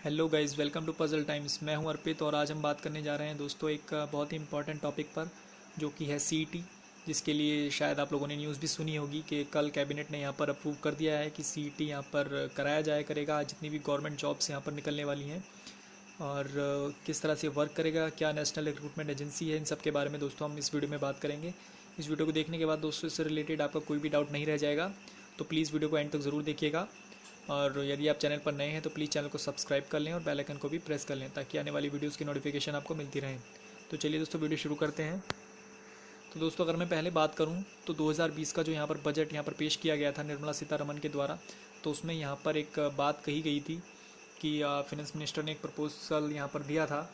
Hello guys, welcome to puzzle times. मैं हूं अर्पित और आज हम बात करने जा रहे हैं दोस्तों एक बहुत ही इंपॉर्टेंट टॉपिक पर, जो कि है सीईटी। जिसके लिए शायद आप लोगों ने न्यूज़ भी सुनी होगी कि कल कैबिनेट ने यहाँ पर अप्रूव कर दिया है कि सीईटी यहाँ पर कराया जाया करेगा। जितनी भी गवर्नमेंट जॉब्स यहाँ पर निकलने वाली हैं और किस तरह से वर्क करेगा, क्या नेशनल रिक्रूटमेंट एजेंसी है, इन सब के बारे में दोस्तों हम इस वीडियो में बात करेंगे। इस वीडियो को देखने के बाद दोस्तों इससे रिलेटेड आपका कोई भी डाउट नहीं रह जाएगा, तो प्लीज़ वीडियो को एंड तक ज़रूर देखिएगा। और यदि आप चैनल पर नए हैं तो प्लीज़ चैनल को सब्सक्राइब कर लें और बेल आइकन को भी प्रेस कर लें ताकि आने वाली वीडियोस की नोटिफिकेशन आपको मिलती रहे। तो चलिए दोस्तों वीडियो शुरू करते हैं। तो दोस्तों अगर मैं पहले बात करूं तो 2020 का जो यहाँ पर बजट यहाँ पर पेश किया गया था निर्मला सीतारमन के द्वारा, तो उसमें यहाँ पर एक बात कही गई थी कि फिनेंस मिनिस्टर ने एक प्रपोजल यहाँ पर दिया था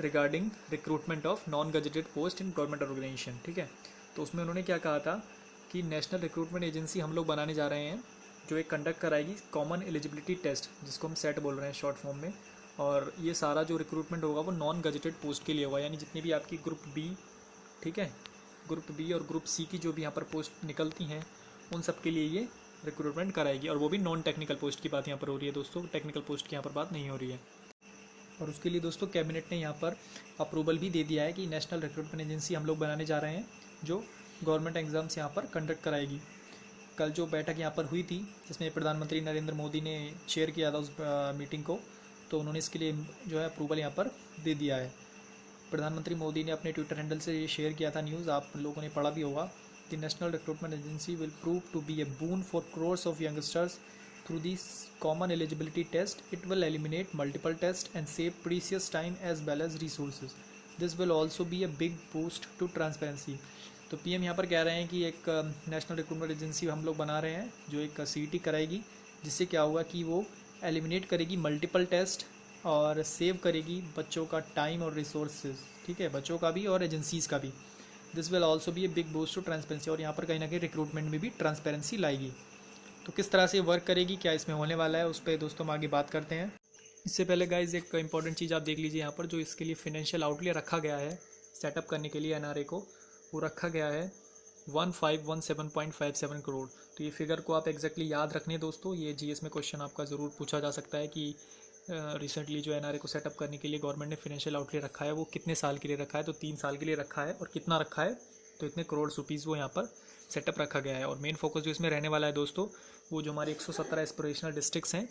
regarding recruitment of non gazetted post in government organisation. ठीक है, तो उसमें उन्होंने क्या कहा था कि नेशनल रिक्रूटमेंट एजेंसी हम लोग बनाने जा रहे हैं जो एक कंडक्ट कराएगी कॉमन एलिजिबिलिटी टेस्ट, जिसको हम सेट बोल रहे हैं शॉर्ट फॉर्म में। और ये सारा जो रिक्रूटमेंट होगा वो नॉन गजेटेड पोस्ट के लिए होगा, यानी जितनी भी आपकी ग्रुप बी, ठीक है, ग्रुप बी और ग्रुप सी की जो भी यहाँ पर पोस्ट निकलती हैं उन सब के लिए ये रिक्रूटमेंट कराएगी। और वो भी नॉन टेक्निकल पोस्ट की बात यहाँ पर हो रही है दोस्तों, टेक्निकल पोस्ट की यहाँ पर बात नहीं हो रही है। और उसके लिए दोस्तों कैबिनेट ने यहाँ पर अप्रूवल भी दे दिया है कि नेशनल रिक्रूटमेंट एजेंसी हम लोग बनाने जा रहे हैं जो गवर्नमेंट एग्ज़ाम्स यहाँ पर कंडक्ट कराएगी। कल जो बैठक यहाँ पर हुई थी जिसमें प्रधानमंत्री नरेंद्र मोदी ने शेयर किया था उस मीटिंग को, तो उन्होंने इसके लिए जो है अप्रूवल यहाँ पर दे दिया है। प्रधानमंत्री मोदी ने अपने ट्विटर हैंडल से ये शेयर किया था न्यूज़, आप लोगों ने पढ़ा भी होगा। The national recruitment agency will prove to be a boon for crores of youngsters through this common eligibility test. It will eliminate multiple tests and save precious time as well as resources. This will also be a big boost to transparency. तो PM यहाँ पर कह रहे हैं कि एक national recruitment agency हम लोग बना रहे हैं जो एक सीईटी कराएगी, जिससे क्या होगा कि वो एलिमिनेट करेगी मल्टीपल टेस्ट और सेव करेगी बच्चों का टाइम और रिसोर्सेज, ठीक है, बच्चों का भी और एजेंसीज़ का भी। This will also be a big boost to transparency, और यहाँ पर कहीं ना कहीं रिक्रूटमेंट में भी ट्रांसपेरेंसी लाएगी। तो किस तरह से वर्क करेगी, क्या इसमें होने वाला है, उस पर दोस्तों हम आगे बात करते हैं। इससे पहले गाइज एक इंपॉर्टेंट चीज़ आप देख लीजिए यहाँ पर, जो इसके लिए फाइनेंशियल आउटले रखा गया है सेटअप करने के लिए एनआरए को, वो रखा गया है 1517.57 करोड़। तो ये फिगर को आप एग्जैक्टली याद रखने दोस्तों, ये जीएस में क्वेश्चन आपका ज़रूर पूछा जा सकता है कि रिसेंटली जो एनआरए को सेटअप करने के लिए गवर्नमेंट ने फाइनेंशियल आउटले रखा है वो कितने साल के लिए रखा है। तो 3 साल के लिए रखा है, और कितना रखा है तो इतने करोड़ रुपीज़ वो यहाँ पर सेटअप रखा गया है। और मेन फोकस जो इसमें रहने वाला है दोस्तों, वो जो हमारे 117 एस्पिरेशनल डिस्ट्रिक्ट्स हैं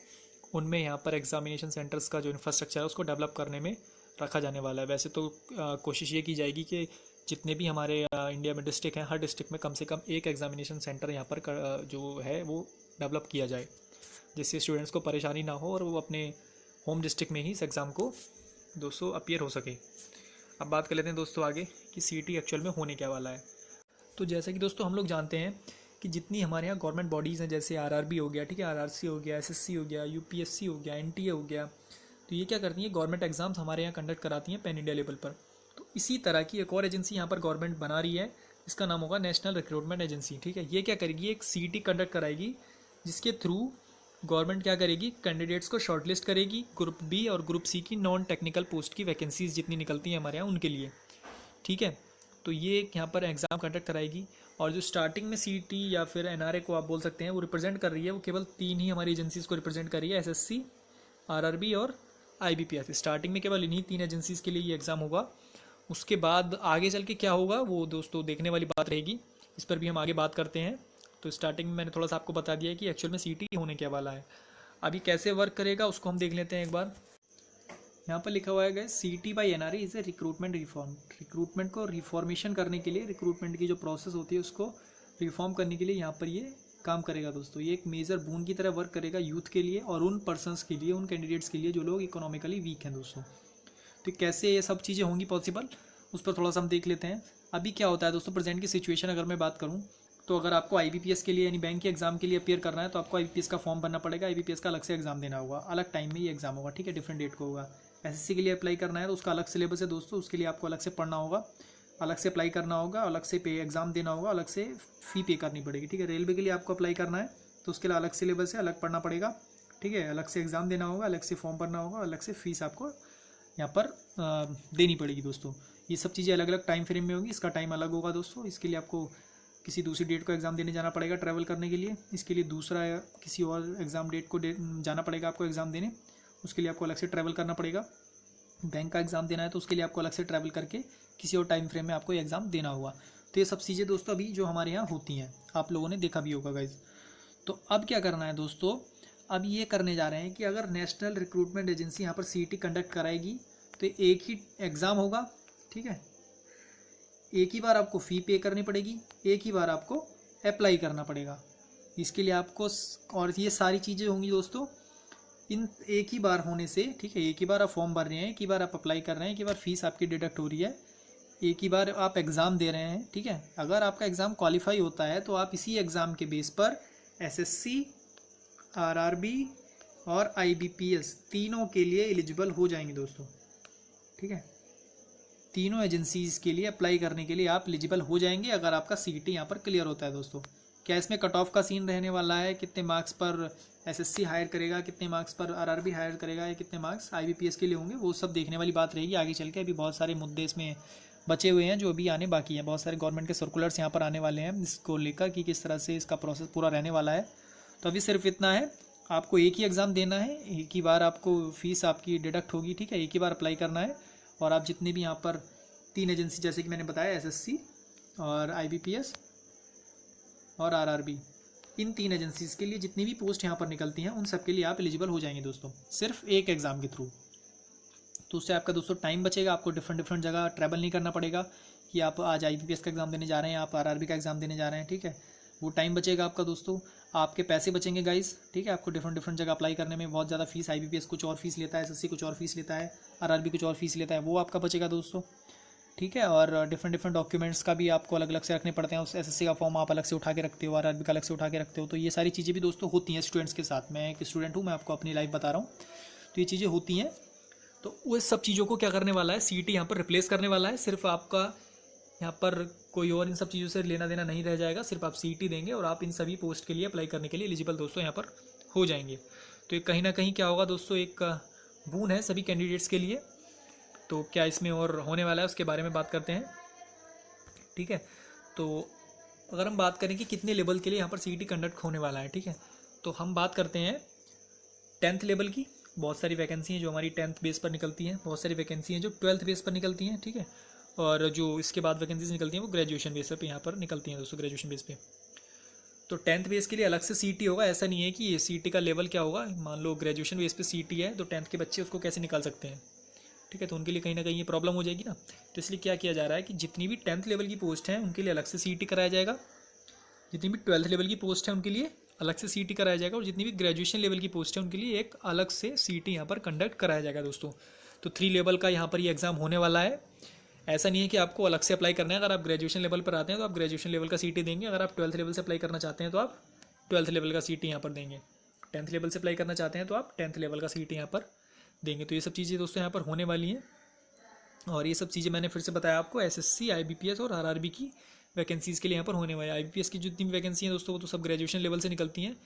उनमें यहाँ पर एग्जामिनेशन सेंटर्स का जो इंफ्रास्ट्रक्चर है उसको डेवलप करने में रखा जाने वाला है। वैसे तो कोशिश ये की जाएगी कि जितने भी हमारे इंडिया में डिस्ट्रिक्ट हैं, हर डिस्ट्रिक्ट में कम से कम एक एग्जामिनेशन सेंटर यहाँ पर जो है वो डेवलप किया जाए, जिससे स्टूडेंट्स को परेशानी ना हो और वो अपने होम डिस्ट्रिक्ट में ही इस एग्ज़ाम को दोस्तों अपीयर हो सके। अब बात कर लेते हैं दोस्तों आगे कि सीईटी एक्चुअल में होने क्या वाला है। तो जैसे कि दोस्तों हम लोग जानते हैं कि जितनी हमारे यहाँ गवर्नमेंट बॉडीज़ हैं, जैसे आरआरबी हो गया, ठीक है, आरआरसी हो गया, एसएससी हो गया, यूपीएससी हो गया, एनटीए हो गया, तो ये क्या करती हैं, गवर्नमेंट एग्जाम्स हमारे यहाँ कंडक्ट कराती हैं पैन इंडिया लेवल पर। तो इसी तरह की एक और एजेंसी यहाँ पर गवर्नमेंट बना रही है, इसका नाम होगा नेशनल रिक्रूटमेंट एजेंसी। ठीक है, ये क्या करेगी, एक सीईटी कंडक्ट कराएगी जिसके थ्रू गवर्नमेंट क्या करेगी, कैंडिडेट्स को शॉर्टलिस्ट करेगी ग्रुप बी और ग्रुप सी की नॉन टेक्निकल पोस्ट की वैकेंसीज जितनी निकलती हैं हमारे यहाँ उनके लिए। ठीक है, तो ये यहाँ पर एग्ज़ाम कंडक्ट कराएगी। और जो स्टार्टिंग में सीईटी या फिर एनआरए को आप बोल सकते हैं वो रिप्रेजेंट कर रही है, वो केवल 3 ही हमारी एजेंसीज़ को रिप्रेजेंट कर रही है, एसएससी, आरआरबी और आईबीपीएस। स्टार्टिंग में केवल इन्हीं 3 एजेंसीज़ के लिए ये एग्ज़ाम होगा। उसके बाद आगे चल के क्या होगा वो दोस्तों देखने वाली बात रहेगी, इस पर भी हम आगे बात करते हैं। तो स्टार्टिंग में मैंने थोड़ा सा आपको बता दिया है कि एक्चुअल में सीईटी होने क्या वाला है। अभी कैसे वर्क करेगा उसको हम देख लेते हैं एक बार। यहाँ पर लिखा हुआ है CET by NRA is a recruitment reform. Recruitment को रिफॉर्मेशन करने के लिए, रिक्रूटमेंट की जो प्रोसेस होती है उसको रिफॉर्म करने के लिए यहाँ पर ये काम करेगा दोस्तों। ये एक मेजर बून की तरह वर्क करेगा यूथ के लिए और उन पर्सनस के लिए, उन कैंडिडेट्स के लिए जो लोग इकोनॉमिकली वीक हैं दोस्तों। तो कैसे ये सब चीज़ें होंगी पॉसिबल, उस पर थोड़ा सा हम देख लेते हैं। अभी क्या होता है दोस्तों, प्रेजेंट की सिचुएशन अगर मैं बात करूँ तो अगर आपको आईबीपीएस के लिए यानी बैंक के एग्जाम के लिए अपियर करना है तो आपको आईबीपीएस का फॉर्म भरना पड़ेगा, आईबीपीएस का अलग से एग्जाम देना होगा, अलग टाइम में ये एग्जाम होगा, ठीक है, डिफरेंट डेट को होगा। एसएससी के लिए अप्लाई करना है तो उसका अलग सिलेबस है दोस्तों, उसके लिए आपको अलग से पढ़ना होगा, अलग से अप्लाई करना होगा, अलग से पे एग्जाम देना होगा, अलग से फ़ी पे करनी पड़ेगी। ठीक है, रेलवे के लिए आपको अप्लाई करना है तो उसके लिए अलग सिलेबस है, अलग पढ़ना पड़ेगा, ठीक है, अलग से एग्ज़ाम देना होगा, अलग से फॉर्म भरना होगा, अलग से फीस आपको यहाँ पर देनी पड़ेगी दोस्तों। ये सब चीज़ें अलग अलग टाइम फ्रेम में होंगी, इसका टाइम अलग होगा दोस्तों। इसके लिए आपको किसी दूसरी डेट को एग्ज़ाम देने जाना पड़ेगा ट्रैवल करने के लिए, इसके लिए दूसरा किसी और एग्ज़ाम डेट को जाना पड़ेगा आपको एग्ज़ाम देने। उसके लिए आपको अलग से ट्रैवल करना पड़ेगा। बैंक का एग्ज़ाम देना है तो उसके लिए आपको अलग से ट्रैवल करके किसी और टाइम फ्रेम में आपको एग्ज़ाम देना होगा। तो ये सब चीज़ें दोस्तों अभी जो हमारे यहाँ होती हैं, आप लोगों ने देखा भी होगा गाइज। तो अब क्या करना है दोस्तों, अब ये करने जा रहे हैं कि अगर नेशनल रिक्रूटमेंट एजेंसी यहाँ पर सीईटी कंडक्ट कराएगी तो एक ही एग्ज़ाम होगा, ठीक है, एक ही बार आपको फ़ी पे करनी पड़ेगी, एक ही बार आपको अप्लाई करना पड़ेगा। इसके लिए आपको और ये सारी चीज़ें होंगी दोस्तों इन एक ही बार होने से, ठीक है, एक ही बार आप फॉर्म भर रहे हैं, एक ही बार आप अप्लाई कर रहे हैं, एक ही बार फीस आपकी डिडक्ट हो रही है, एक ही बार आप एग्ज़ाम दे रहे हैं, ठीक है। अगर आपका एग्ज़ाम क्वालिफाई होता है तो आप इसी एग्ज़ाम के बेस पर एसएससी, आरआरबी और आईबीपीएस तीनों के लिए एलिजिबल हो जाएंगे दोस्तों, ठीक है। तीनों एजेंसीज़ के लिए अप्लाई करने के लिए आप एलिजिबल हो जाएंगे अगर आपका सीईटी यहाँ पर क्लियर होता है दोस्तों। क्या इसमें कट ऑफ का सीन रहने वाला है, कितने मार्क्स पर एसएससी हायर करेगा, कितने मार्क्स पर आरआरबी हायर करेगा, या कितने मार्क्स आईबीपीएस के लिए होंगे, वो सब देखने वाली बात रहेगी आगे चल के। अभी बहुत सारे मुद्दे इसमें बचे हुए हैं जो अभी आने बाकी हैं। बहुत सारे गवर्नमेंट के सर्कुलर्स यहाँ पर आने वाले हैं इसको लेकर कि किस तरह से इसका प्रोसेस पूरा रहने वाला है। तो अभी सिर्फ इतना है, आपको एक ही एग्ज़ाम देना है, एक ही बार आपको फ़ीस आपकी डिडक्ट होगी, ठीक है, एक ही बार अप्लाई करना है। और आप जितने भी यहाँ पर 3 एजेंसी जैसे कि मैंने बताया, एसएससी और आईबीपीएस और आरआरबी, इन 3 एजेंसीज़ के लिए जितनी भी पोस्ट यहाँ पर निकलती हैं उन सब के लिए आप एलिजिबल हो जाएंगे दोस्तों, सिर्फ एक एग्ज़ाम के थ्रू। तो उससे आपका दोस्तों टाइम बचेगा, आपको डिफरेंट जगह ट्रैवल नहीं करना पड़ेगा कि आप आज आईबीपीएस का एग्ज़ाम देने जा रहे हैं, आप आरआरबी का एग्ज़ाम देने जा रहे हैं, ठीक है। वो टाइम बचेगा आपका दोस्तों, आपके पैसे बचेंगे गाइस, ठीक है। आपको डिफरेंट जगह अप्लाई करने में बहुत ज़्यादा फीस, आईबीपीएस कुछ और फीस लेता है, एसएससी कुछ और फीस लेता है, आरआरबी कुछ और फीस लेता है, वो आपका बचेगा दोस्तों, ठीक है। और डिफरेंट डॉक्यूमेंट्स का भी आपको अलग अलग से रखने पड़ते हैं। उस एसएससी का फॉर्म आप अलग से उठा के रखते हो, आरआरबी का अलग से उठा के रखते हो। तो ये सारी चीज़ें भी दोस्तों होती हैं स्टूडेंट्स के साथ। मैं एक स्टूडेंट हूँ, मैं आपको अपनी लाइफ बता रहा हूँ, तो ये चीज़ें होती हैं। तो वो सब चीज़ों को क्या करने वाला है, सीईटी यहाँ पर रिप्लेस करने वाला है। सिर्फ आपका यहाँ पर कोई और इन सब चीज़ों से लेना देना नहीं रह जाएगा, सिर्फ आप सीईटी देंगे और आप इन सभी पोस्ट के लिए अप्लाई करने के लिए एलिजिबल दोस्तों यहाँ पर हो जाएंगे। तो ये कहीं ना कहीं क्या होगा दोस्तों, एक बून है सभी कैंडिडेट्स के लिए। तो क्या इसमें और होने वाला है उसके बारे में बात करते हैं, ठीक है। तो अगर हम बात करें कि कितने लेवल के लिए यहाँ पर सीईटी कंडक्ट होने वाला है, ठीक है, तो हम बात करते हैं 10th लेवल की। बहुत सारी वैकेंसी हैं जो हमारी 10th बेस पर निकलती हैं, बहुत सारी वैकेंसी हैं जो 12th बेस पर निकलती हैं, ठीक है। और जो इसके बाद वैकेंसीज निकलती हैं वो ग्रेजुएशन बेस पर यहाँ पर निकलती हैं दोस्तों, ग्रेजुएशन बेस पे। तो 10th बेस के लिए अलग से सीईटी होगा। ऐसा नहीं है कि ये सीईटी का लेवल क्या होगा, मान लो ग्रेजुएशन बेस पे सीईटी है तो 10th के बच्चे उसको कैसे निकाल सकते हैं, ठीक है। तो उनके लिए कहीं ना कहीं ये प्रॉब्लम हो जाएगी ना। तो इसलिए क्या किया जा रहा है कि जितनी भी 10th लेवल की पोस्ट हैं उनके लिए अलग से सीईटी कराया जाएगा, जितनी भी 12th लेवल की पोस्ट है उनके लिए अलग से सीईटी कराया जाएगा, और जितनी भी ग्रेजुएशन लेवल की पोस्ट है उनके लिए एक अलग से सीईटी यहाँ पर कंडक्ट कराया जाएगा दोस्तों। तो 3 लेवल का यहाँ पर ये एग्ज़ाम होने वाला है। ऐसा नहीं है कि आपको अलग से अप्लाई करना है। अगर आप ग्रेजुएशन लेवल पर आते हैं तो आप ग्रेजुएशन लेवल का सीईटी देंगे, अगर आप 12th लेवल से अप्लाई करना चाहते हैं तो आप 12th लेवल का सीईटी यहाँ पर देंगे, 10th लेवल से अप्लाई करना चाहते हैं तो आप 10th लेवल का सीईटी यहाँ पर देंगे। तो ये सब चीज़ें दोस्तों यहाँ पर होने वाली हैं। और ये सब चीज़ें मैंने फिर से बताया आपको, एसएससी, आईबीपीएस और आरआरबी की वैकेंसीज़ के लिए यहाँ पर होने वाली है। आईबीपीएस की जितनी भी वैकेंसी हैं दोस्तों वो तो सब ग्रेजुएशन लेवल से निकलती हैं,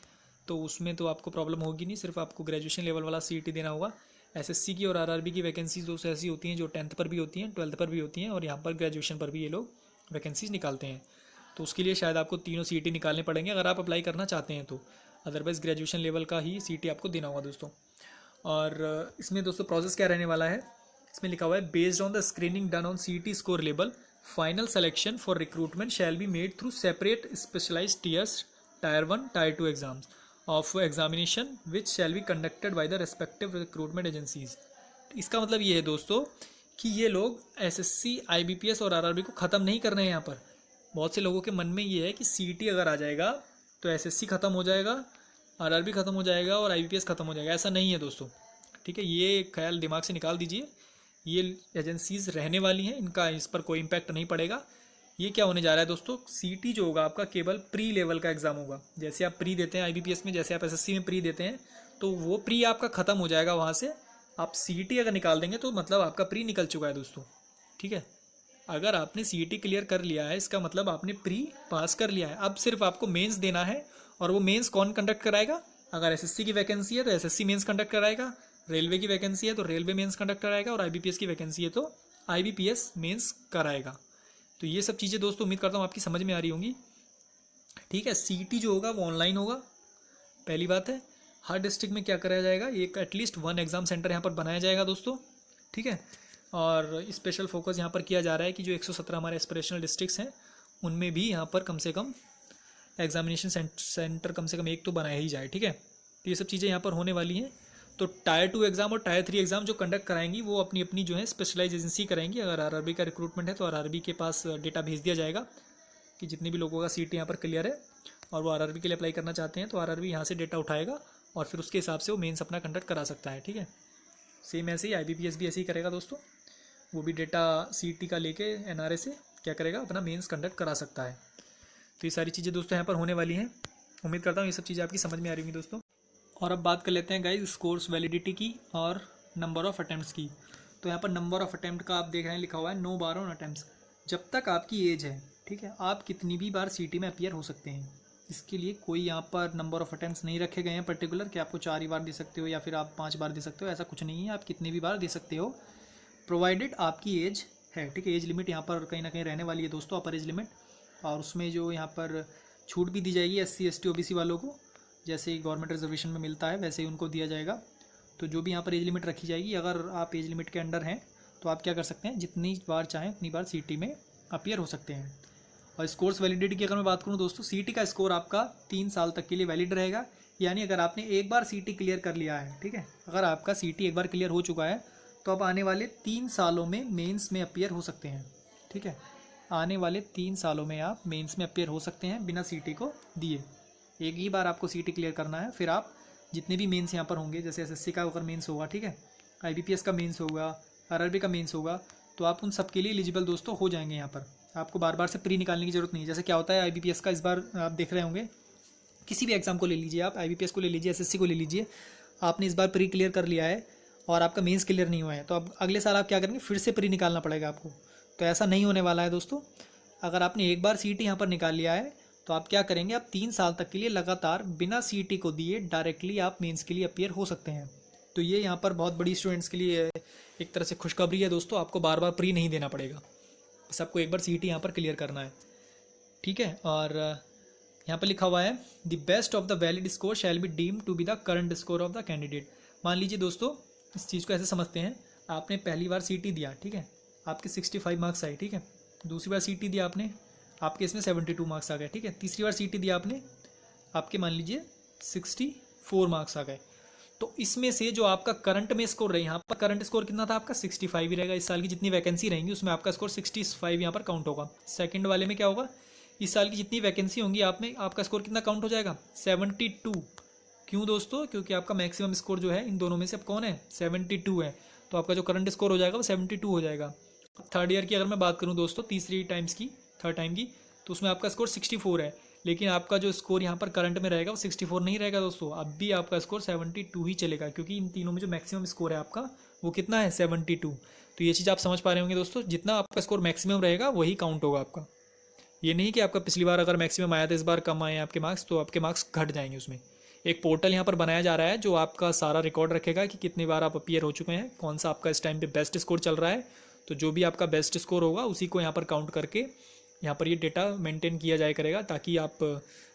तो उसमें तो आपको प्रॉब्लम होगी नहीं, सिर्फ आपको ग्रेजुएशन लेवल वाला सीईटी देना होगा। एसएससी की और आरआरबी की वैकेंसीज दोस्तों ऐसी होती हैं जो 10th पर भी होती हैं, 12th पर भी होती हैं, और यहाँ पर ग्रेजुएशन पर भी ये लोग वैकेंसीज निकालते हैं। तो उसके लिए शायद आपको तीनों सीईटी निकालने पड़ेंगे अगर आप अप्लाई करना चाहते हैं तो, अदरवाइज़ ग्रेजुएशन लेवल का ही सीईटी आपको देना होगा दोस्तों। और इसमें दोस्तों प्रोसेस क्या रहने वाला है, इसमें लिखा हुआ है based on the screening done on CET score level, final selection for recruitment shall be made through separate specialised tiers, tier 1, tier 2 exams of examination which shall be conducted by the respective recruitment agencies. इसका मतलब ये है दोस्तों कि ये लोग SSC, IBPS और RRB को ख़त्म नहीं कर रहे हैं। यहाँ पर बहुत से लोगों के मन में ये है कि सीईटी अगर आ जाएगा तो एसएससी ख़त्म हो जाएगा, आरआरबी ख़त्म हो जाएगा और आईबीपीएस ख़त्म हो जाएगा। ऐसा नहीं है दोस्तों, ठीक है। ये ख्याल दिमाग से निकाल दीजिए। ये एजेंसीज रहने वाली हैं, इनका इस पर कोई इम्पैक्ट नहीं पड़ेगा। ये क्या होने जा रहा है दोस्तों, सीईटी जो होगा आपका केवल प्री लेवल का एग्जाम होगा। जैसे आप प्री देते हैं आईबीपीएस में, जैसे आप एसएससी में प्री देते हैं, तो वो प्री आपका ख़त्म हो जाएगा। वहाँ से आप सीईटी अगर निकाल देंगे तो मतलब आपका प्री निकल चुका है दोस्तों, ठीक है। अगर आपने सीईटी क्लियर कर लिया है इसका मतलब आपने प्री पास कर लिया है। अब सिर्फ आपको मेंस देना है, और वो मेंस कौन कंडक्ट कराएगा, अगर एसएससी की वैकेंसी है तो एसएससी मेंस कंडक्ट कराएगा, रेलवे की वैकेंसी है तो रेलवे मेंस कंडक्ट कराएगा, और आईबीपीएस की वैकेंसी है तो आईबीपीएस मेंस कराएगा। तो ये सब चीज़ें दोस्तों उम्मीद करता हूँ आपकी समझ में आ रही होंगी, ठीक है। सीईटी जो होगा वो ऑनलाइन होगा, पहली बात है। हर डिस्ट्रिक्ट में क्या कराया जाएगा, एक एटलीस्ट 1 एग्ज़ाम सेंटर यहाँ पर बनाया जाएगा दोस्तों, ठीक है। और स्पेशल फोकस यहाँ पर किया जा रहा है कि जो 117 हमारे एस्पिरेशनल डिस्ट्रिक्ट्स हैं उनमें भी यहाँ पर कम से कम एग्जामिनेशन सेंटर कम से कम एक तो बनाया ही जाए, ठीक है। तो ये सब चीज़ें यहाँ पर होने वाली हैं। तो टायर 2 एग्ज़ाम और टायर 3 एग्ज़ाम जो कंडक्ट कराएंगी वो अपनी अपनी जो है स्पेशलाइज एजेंसी कराएंगी। अगर आरआरबी का रिक्रूटमेंट है तो आरआरबी के पास डेटा भेज दिया जाएगा कि जितने भी लोगों का सीट यहाँ पर क्लियर है और वो आरआरबी के लिए अप्लाई करना चाहते हैं तो आरआरबी यहाँ से डेटा उठाएगा और फिर उसके हिसाब से वो मेंस अपना कंडक्ट करा सकता है, ठीक है। सेम ऐसे ही आईबीपीएस भी ऐसे ही करेगा दोस्तों, वो भी डेटा सीटी का लेके एनआरए से क्या करेगा, अपना मेंस कंडक्ट करा सकता है। तो ये सारी चीज़ें दोस्तों यहाँ पर होने वाली हैं। उम्मीद करता हूँ ये सब चीज़ें आपकी समझ में आ रही होंगी दोस्तों। और अब बात कर लेते हैं गाइस कोर्स वैलिडिटी की और नंबर ऑफ़ अटैम्प्ट्स की। तो यहाँ पर नंबर ऑफ़ अटैम्प्ट का आप देख रहे हैं लिखा हुआ है 9 बार ऑन अटैम्प्ट्स। जब तक आपकी एज है, ठीक है, आप कितनी भी बार सीटी में अपीयर हो सकते हैं। इसके लिए कोई यहाँ पर नंबर ऑफ़ अटैम्प्ट्स नहीं रखे गए हैं पर्टिकुलर कि आपको 4 ही बार दे सकते हो या फिर आप 5 बार दे सकते हो, ऐसा कुछ नहीं है। आप कितनी भी बार दे सकते हो प्रोवाइडेड आपकी एज है, ठीक है। एज लिमिट यहाँ पर कहीं ना कहीं रहने वाली है दोस्तों, अपर एज लिमिट। और उसमें जो यहाँ पर छूट भी दी जाएगी SC ST OBC वालों को, जैसे गवर्नमेंट रिजर्वेशन में मिलता है वैसे ही उनको दिया जाएगा। तो जो भी यहाँ पर एज लिमिट रखी जाएगी, अगर आप एज लिमिट के अंडर हैं तो आप क्या कर सकते हैं, जितनी बार चाहें उतनी बार सीटी में अपीयर हो सकते हैं। और स्कोर्स वैलिडिटी की अगर मैं बात करूँ दोस्तों, सीटी का स्कोर आपका 3 साल तक के लिए वैलिड रहेगा। यानी अगर आपने एक बार सीटी क्लियर कर लिया है, ठीक है, अगर आपका सीटी एक बार क्लियर हो चुका है तो आप आने वाले 3 सालों में मेंस में अपीयर हो सकते हैं, ठीक है। आने वाले 3 सालों में आप मेंस में अपीयर हो सकते हैं बिना सीटी को दिए। एक ही बार आपको सीटी क्लियर करना है, फिर आप जितने भी मेंस यहाँ पर होंगे, जैसे एसएससी का अगर मेंस होगा, ठीक है, आईबीपीएस का मेंस होगा, आरआरबी का मेंस होगा, तो आप उन सब के लिए एलिजिबल दोस्तों हो जाएंगे। यहाँ पर आपको बार बार से प्री निकालने की जरूरत नहीं है। जैसे क्या होता है आईबीपीएस का, इस बार आप देख रहे होंगे, किसी भी एग्जाम को ले लीजिए, आप आईबीपीएस को ले लीजिए, एसएससी को ले लीजिए, आपने इस बार प्री क्लियर कर लिया है और आपका मेंस क्लियर नहीं हुआ है, तो अब अगले साल आप क्या करेंगे, फिर से प्री निकालना पड़ेगा आपको। तो ऐसा नहीं होने वाला है दोस्तों। अगर आपने एक बार सीटी यहाँ पर निकाल लिया है तो आप क्या करेंगे, आप 3 साल तक के लिए लगातार बिना सीटी को दिए डायरेक्टली आप मेंस के लिए अपीयर हो सकते हैं। तो ये यहाँ पर बहुत बड़ी स्टूडेंट्स के लिए एक तरह से खुशखबरी है दोस्तों, आपको बार बार प्री नहीं देना पड़ेगा, बस आपको एक बार सीटी यहाँ पर क्लियर करना है, ठीक है। और यहाँ पर लिखा हुआ है the best of the valid score shall be deemed to be the current score of the candidate. मान लीजिए दोस्तों, इस चीज़ को ऐसे समझते हैं, आपने पहली बार सीटी दिया, ठीक है, आपके 65 मार्क्स आए, ठीक है। दूसरी बार सीटी दिया आपने, आपके इसमें 72 मार्क्स आ गए, ठीक है। तीसरी बार सीटी दिया आपने, आपके मान लीजिए 64 मार्क्स आ गए। तो इसमें से जो आपका करंट में स्कोर रहे, यहाँ पर करंट स्कोर कितना था आपका, 65 ही रहेगा। इस साल की जितनी वैकेंसी रहेंगी उसमें आपका स्कोर 65 यहाँ पर काउंट होगा। सेकंड वाले में क्या होगा, इस साल की जितनी वैकेंसी होंगी आप में आपका स्कोर कितना काउंट हो जाएगा, 72। क्यों दोस्तों, क्योंकि आपका मैक्सिमम स्कोर जो है इन दोनों में से अब कौन है, 72 है। तो आपका जो करंट स्कोर हो जाएगा वो 72 हो जाएगा। थर्ड ईयर की अगर मैं बात करूँ दोस्तों, थर्ड टाइम की, तो उसमें आपका स्कोर 64 है, लेकिन आपका जो स्कोर यहाँ पर करंट में रहेगा वो 64 नहीं रहेगा दोस्तों, अब भी आपका स्कोर 72 ही चलेगा, क्योंकि इन तीनों में जो मैक्सिमम स्कोर है आपका वो कितना है, 72। तो ये चीज़ आप समझ पा रहे होंगे दोस्तों, जितना आपका स्कोर मैक्सिमम रहेगा वही काउंट होगा आपका। ये नहीं कि आपका पिछली बार अगर मैक्सिमम आया था इस बार कम आए आपके मार्क्स, तो आपके मार्क्स घट जाएंगे। उसमें एक पोर्टल यहाँ पर बनाया जा रहा है जो आपका सारा रिकॉर्ड रखेगा कि कितनी बार आप अपीयर हो चुके हैं, कौन सा आपका इस टाइम पे बेस्ट स्कोर चल रहा है। तो जो भी आपका बेस्ट स्कोर होगा उसी को यहाँ पर काउंट करके यहाँ पर ये डेटा मेंटेन किया जाया करेगा, ताकि आप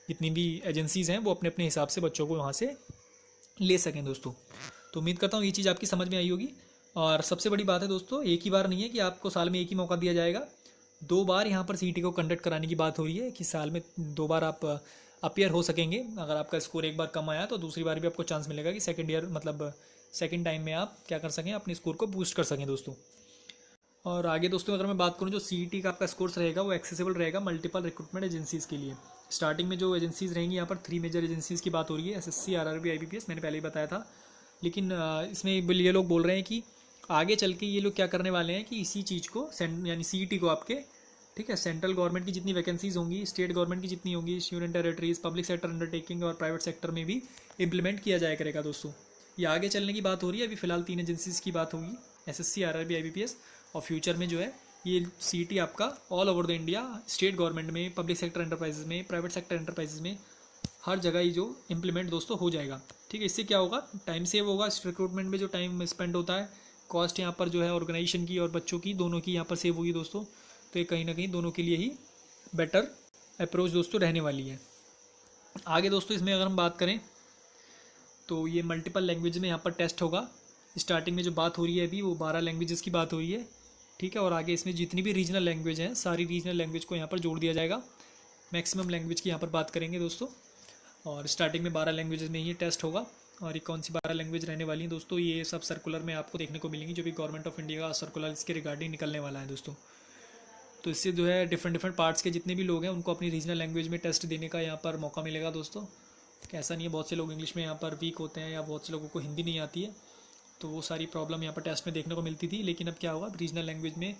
जितनी भी एजेंसीज़ हैं वो अपने अपने हिसाब से बच्चों को वहाँ से ले सकें दोस्तों। तो उम्मीद करता हूँ ये चीज़ आपकी समझ में आई होगी। और सबसे बड़ी बात है दोस्तों, एक ही बार नहीं है कि आपको साल में एक ही मौका दिया जाएगा, 2 बार यहाँ पर सीटी को कंडक्ट कराने की बात हो रही है कि साल में 2 बार आप अपीयर हो सकेंगे। अगर आपका स्कोर एक बार कम आया तो दूसरी बार भी आपको चांस मिलेगा कि सेकेंड टाइम में आप क्या कर सकें, अपने स्कोर को बूस्ट कर सकें दोस्तों। और आगे दोस्तों अगर मैं बात करूं, जो सीईटी का आपका स्कोर्स रहेगा वो एक्सेसिबल रहेगा मल्टीपल रिक्रूटमेंट एजेंसीज़ के लिए। स्टार्टिंग में जो एजेंसीज़ रहेंगी, यहाँ पर 3 मेजर एजेंसीज़ की बात हो रही है, एसएससी, आरआरबी, आईबीपीएस, मैंने पहले ही बताया था। लेकिन इसमें ये लोग बोल रहे हैं कि आगे चल के ये लोग क्या करने वाले हैं कि इसी चीज़ को यानी सीईटी को आपके, ठीक है, सेंट्रल गवर्नमेंट की जितनी वैकेंसीज़ होंगी, स्टेट गवर्नमेंट की जितनी होंगी, union territories, public sector undertaking और प्राइवेट सेक्टर में भी इंप्लीमेंट किया जाया करेगा दोस्तों। ये आगे चलने की बात हो रही है, अभी फिलहाल 3 एजेंसीज़ की बात होगी, एसएससी, आरआरबी, आईबीपीएस। और फ्यूचर में जो है ये सीईटी आपका all over the India, state government में, पब्लिक सेक्टर एंटरप्राइजेज में, प्राइवेट सेक्टर एंटरप्राइजेज में, हर जगह ये जो इम्प्लीमेंट दोस्तों हो जाएगा, ठीक है। इससे क्या होगा, टाइम सेव होगा, रिक्रूटमेंट में जो टाइम स्पेंड होता है, कॉस्ट यहाँ पर जो है ऑर्गेनाइजेशन की और बच्चों की, दोनों की यहाँ पर सेव होगी दोस्तों। तो ये कहीं ना कहीं दोनों के लिए ही बेटर अप्रोच दोस्तों रहने वाली है। आगे दोस्तों इसमें अगर हम बात करें तो ये मल्टीपल लैंग्वेज में यहाँ पर टेस्ट होगा। स्टार्टिंग में जो बात हो रही है अभी वो 12 लैंग्वेजेस की बात हो रही है, ठीक है। और आगे इसमें जितनी भी रीजनल लैंग्वेज हैं सारी रीजनल लैंग्वेज को यहाँ पर जोड़ दिया जाएगा। मैक्सिमम लैंग्वेज की यहाँ पर बात करेंगे दोस्तों। और स्टार्टिंग में 12 लैंग्वेजेस में ये टेस्ट होगा। और ये कौन सी 12 लैंग्वेज रहने वाली हैं दोस्तों, ये सब सर्कुलर में आपको देखने को मिलेंगी, जो भी गवर्नमेंट ऑफ इंडिया का सर्कुलर इसके रिगार्डिंग निकलने वाला है दोस्तों। तो इससे जो है डिफरेंट डिफरेंट पार्ट्स के जितने भी लोग हैं उनको अपनी रीजनल लैंग्वेज में टेस्ट देने का यहाँ पर मौका मिलेगा दोस्तों। ऐसा नहीं है बहुत से लोग इंग्लिश में यहाँ पर वीक होते हैं या बहुत से लोगों को हिंदी नहीं आती है, तो वो सारी प्रॉब्लम यहाँ पर टेस्ट में देखने को मिलती थी। लेकिन अब क्या होगा, रीजनल लैंग्वेज में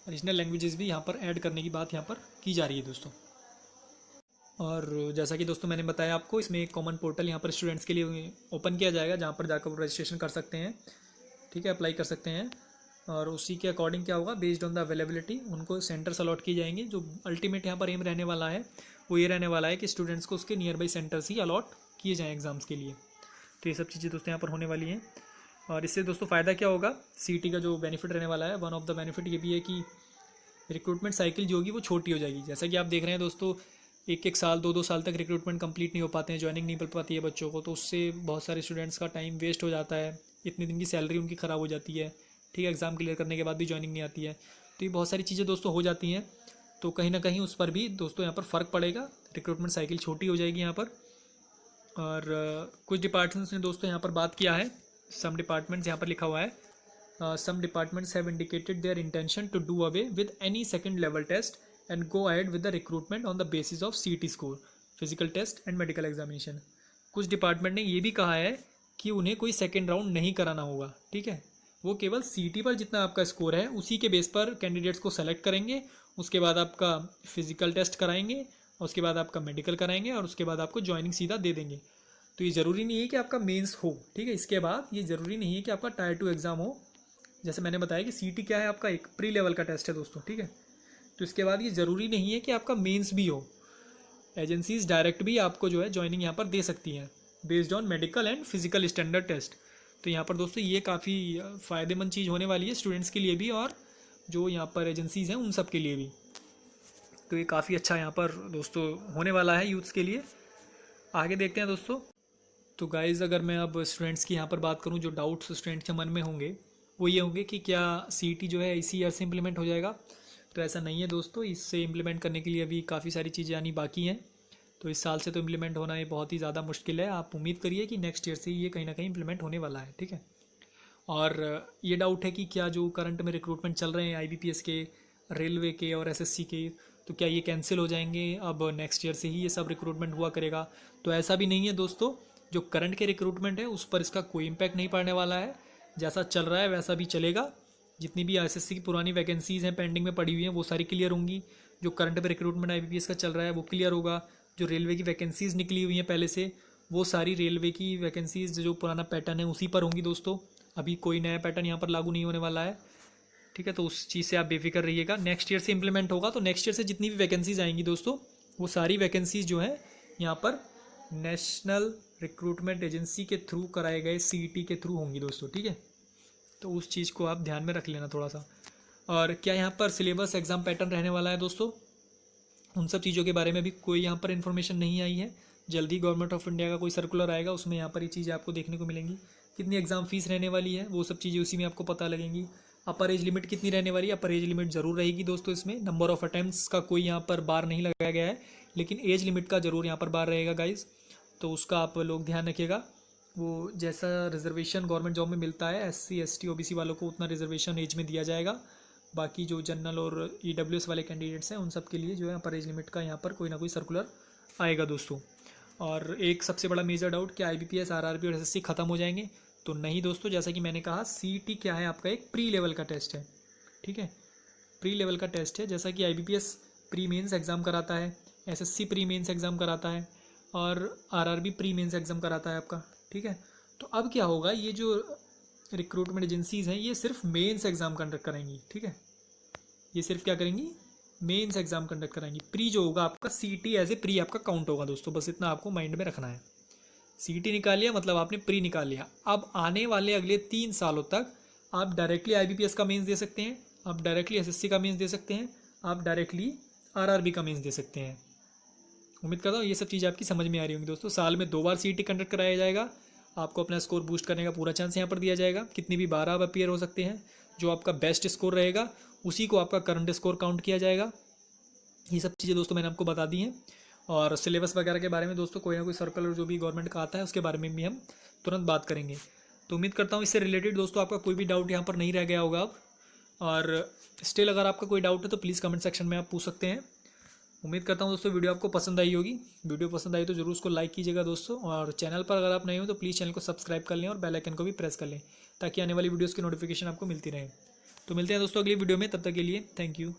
रीजनल लैंग्वेजेस भी यहाँ पर ऐड करने की बात यहाँ पर की जा रही है दोस्तों। और जैसा कि दोस्तों मैंने बताया आपको, इसमें एक कॉमन पोर्टल यहाँ पर स्टूडेंट्स के लिए ओपन किया जाएगा, जहाँ पर जाकर वो रजिस्ट्रेशन कर सकते हैं, ठीक है, अप्लाई कर सकते हैं। और उसी के अकॉर्डिंग क्या होगा, बेस्ड ऑन द अवेलेबिलिटी उनको सेंटर्स अलॉट किए जाएंगे। जो अल्टीमेट यहाँ पर एम रहने वाला है वो ये रहने वाला है कि स्टूडेंट्स को उसके नियर बाई सेंटर्स ही अलॉट किए जाएँ एग्ज़ाम्स के लिए। तो ये सब चीज़ें दोस्तों यहाँ पर होने वाली हैं। और इससे दोस्तों फ़ायदा क्या होगा, सीईटी का जो बेनिफिट रहने वाला है, वन ऑफ द बेनिफिट ये भी है कि रिक्रूटमेंट साइकिल जो होगी वो छोटी हो जाएगी। जैसा कि आप देख रहे हैं दोस्तों, एक एक साल 2-2 साल तक रिक्रूटमेंट कंप्लीट नहीं हो पाते हैं, ज्वाइनिंग नहीं मिल पाती है बच्चों को, तो उससे बहुत सारे स्टूडेंट्स का टाइम वेस्ट हो जाता है, इतने दिन की सैलरी उनकी ख़राब हो जाती है, ठीक है, एग्ज़ाम क्लियर करने के बाद भी ज्वाइनिंग नहीं आती है। तो ये बहुत सारी चीज़ें दोस्तों हो जाती हैं। तो कहीं ना कहीं उस पर भी दोस्तों यहाँ पर फ़र्क पड़ेगा, रिक्रूटमेंट साइकिल छोटी हो जाएगी यहाँ पर। और कुछ डिपार्टमेंट्स ने दोस्तों यहाँ पर बात किया है, सम डिपार्टमेंट्स यहाँ पर लिखा हुआ है, some departments have indicated their intention to do away with any second level test and go ahead with the recruitment on the basis of CET score, physical test and medical examination। कुछ department ने ये भी कहा है कि उन्हें कोई second round नहीं कराना होगा, ठीक है, वो केवल CET पर जितना आपका स्कोर है उसी के बेस पर कैंडिडेट्स को सेलेक्ट करेंगे, उसके बाद आपका फिजिकल टेस्ट कराएंगे, उसके बाद आपका मेडिकल कराएंगे और उसके बाद आपको ज्वाइनिंग सीधा दे देंगे। तो ये ज़रूरी नहीं है कि आपका मेंस हो, ठीक है, इसके बाद ये ज़रूरी नहीं है कि आपका टायर 2 एग्ज़ाम हो। जैसे मैंने बताया कि सीईटी क्या है, आपका एक प्री लेवल का टेस्ट है दोस्तों, ठीक है। तो इसके बाद ये ज़रूरी नहीं है कि आपका मेंस भी हो, एजेंसीज डायरेक्ट भी आपको जो है ज्वाइनिंग यहाँ पर दे सकती हैं based on medical and physical standard test. तो यहाँ पर दोस्तों ये काफ़ी फ़ायदेमंद चीज़ होने वाली है स्टूडेंट्स के लिए भी और जो यहाँ पर एजेंसीज़ हैं उन सब के लिए भी। तो ये काफ़ी अच्छा यहाँ पर दोस्तों होने वाला है यूथ्स के लिए। आगे देखते हैं दोस्तों। तो गाइज़, अगर मैं अब स्टूडेंट्स की यहाँ पर बात करूँ, जो डाउट्स स्टूडेंट्स के मन में होंगे वो ये होंगे कि क्या सीईटी जो है इसी ईयर से इम्प्लीमेंट हो जाएगा। तो ऐसा नहीं है दोस्तों, इससे इम्प्लीमेंट करने के लिए अभी काफ़ी सारी चीज़ें आनी बाकी हैं। तो इस साल से तो इम्प्लीमेंट होना ये बहुत ही ज़्यादा मुश्किल है। आप उम्मीद करिए कि नेक्स्ट ईयर से ये कहीं ना कहीं इम्प्लीमेंट होने वाला है, ठीक है। और ये डाउट है कि क्या जो करंट में रिक्रूटमेंट चल रहे हैं IBPS के, रेलवे के और SSC के, तो क्या ये कैंसिल हो जाएंगे, अब नेक्स्ट ईयर से ही ये सब रिक्रूटमेंट हुआ करेगा। तो ऐसा भी नहीं है दोस्तों, जो करंट के रिक्रूटमेंट है उस पर इसका कोई इम्पैक्ट नहीं पड़ने वाला है। जैसा चल रहा है वैसा भी चलेगा। जितनी भी SSC की पुरानी वैकेंसीज़ हैं पेंडिंग में पड़ी हुई हैं वो सारी क्लियर होंगी। जो करंट पे रिक्रूटमेंट IBPS का चल रहा है वो क्लियर होगा। जो रेलवे की वैकेंसीज़ निकली हुई हैं पहले से, वो सारी रेलवे की वैकेंसीज़ जो पुराना पैटर्न है उसी पर होंगी दोस्तों। अभी कोई नया पैटर्न यहाँ पर लागू नहीं होने वाला है, ठीक है। तो उस चीज़ से आप बेफिक्र रहिएगा। नेक्स्ट ईयर से इंप्लीमेंट होगा तो नेक्स्ट ईयर से जितनी भी वैकेंसीज़ आएंगी दोस्तों, वो सारी वैकेंसीज़ जो है यहाँ पर नेशनल रिक्रूटमेंट एजेंसी के थ्रू कराए गए CET के थ्रू होंगी दोस्तों, ठीक है। तो उस चीज़ को आप ध्यान में रख लेना थोड़ा सा। और क्या यहाँ पर सिलेबस, एग्ज़ाम पैटर्न रहने वाला है दोस्तों, उन सब चीज़ों के बारे में भी कोई यहाँ पर इन्फॉर्मेशन नहीं आई है। जल्दी गवर्नमेंट ऑफ इंडिया का कोई सर्कुलर आएगा, उसमें यहाँ पर ये चीज़ें आपको देखने को मिलेंगी। कितनी एग्ज़ाम फीस रहने वाली है वो सब चीज़ें उसी में आपको पता लगेंगी। अपर एज लिमिट कितनी रहने वाली है, अपर एज लिमिट ज़रूर रहेगी दोस्तों। इसमें नंबर ऑफ अटैम्प्ट्स का कोई यहाँ पर बार नहीं लगाया गया है, लेकिन एज लिमिट का ज़रूर यहाँ पर बार रहेगा गाइज। तो उसका आप लोग ध्यान रखिएगा। वो जैसा रिजर्वेशन गवर्नमेंट जॉब में मिलता है SC ST OBC वालों को, उतना रिजर्वेशन एज में दिया जाएगा। बाकी जो जनरल और EWS वाले कैंडिडेट्स हैं उन सब के लिए जो है अपर एज लिमिट का यहाँ पर कोई ना कोई सर्कुलर आएगा दोस्तों। और एक सबसे बड़ा मेजर डाउट कि IBPS RRB और SSC ख़त्म हो जाएंगे, तो नहीं दोस्तों। जैसा कि मैंने कहा, CET क्या है, आपका एक प्री लेवल का टेस्ट है, ठीक है, प्री लेवल का टेस्ट है। जैसा कि IBPS प्री मेंस एग्ज़ाम कराता है, SSC प्री मेंस एग्ज़ाम कराता है और RRB प्री मेंस एग्ज़ाम कराता है आपका, ठीक है। तो अब क्या होगा, ये जो रिक्रूटमेंट एजेंसीज़ हैं ये सिर्फ मेंस एग्ज़ाम कंडक्ट कराएंगी, ठीक है। ये सिर्फ क्या करेंगी, मेंस एग्ज़ाम कंडक्ट कराएंगी। प्री जो होगा आपका CET एज ए प्री आपका काउंट होगा दोस्तों, बस इतना आपको माइंड में रखना है। CET निकाल लिया मतलब आपने प्री निकाल लिया। अब आने वाले अगले 3 सालों तक आप डायरेक्टली IBPS का मेंस दे सकते हैं, आप डायरेक्टली SSC का मेंस दे सकते हैं, आप डायरेक्टली RRB का मेंस दे सकते हैं। उम्मीद करता हूँ ये सब चीज़ें आपकी समझ में आ रही होंगी दोस्तों। साल में 2 बार CET कंडक्ट कराया जाएगा, आपको अपना स्कोर बूस्ट करने का पूरा चांस यहाँ पर दिया जाएगा। कितनी भी 12 अब अपीयर हो सकते हैं। जो आपका बेस्ट स्कोर रहेगा उसी को आपका करंट स्कोर काउंट किया जाएगा। ये सब चीज़ें दोस्तों मैंने आपको बता दी हैं। और सिलेबस वगैरह के बारे में दोस्तों कोई ना कोई सर्कुलर जो भी गवर्नमेंट का आता है उसके बारे में भी हम तुरंत बात करेंगे। तो उम्मीद करता हूँ इससे रिलेटेड दोस्तों आपका कोई भी डाउट यहाँ पर नहीं रह गया होगा अब। और स्टिल अगर आपका कोई डाउट है तो प्लीज़ कमेंट सेक्शन में आप पूछ सकते हैं। उम्मीद करता हूँ दोस्तों वीडियो आपको पसंद आई होगी। वीडियो पसंद आई तो जरूर उसको लाइक कीजिएगा दोस्तों। और चैनल पर अगर आप नए हो तो प्लीज़ चैनल को सब्सक्राइब कर लें और बेल आइकन को भी प्रेस कर लें ताकि आने वाली वीडियोज़ की नोटिफिकेशन आपको मिलती रहे। तो मिलते हैं दोस्तों अगली वीडियो में, तब तक के लिए थैंक यू।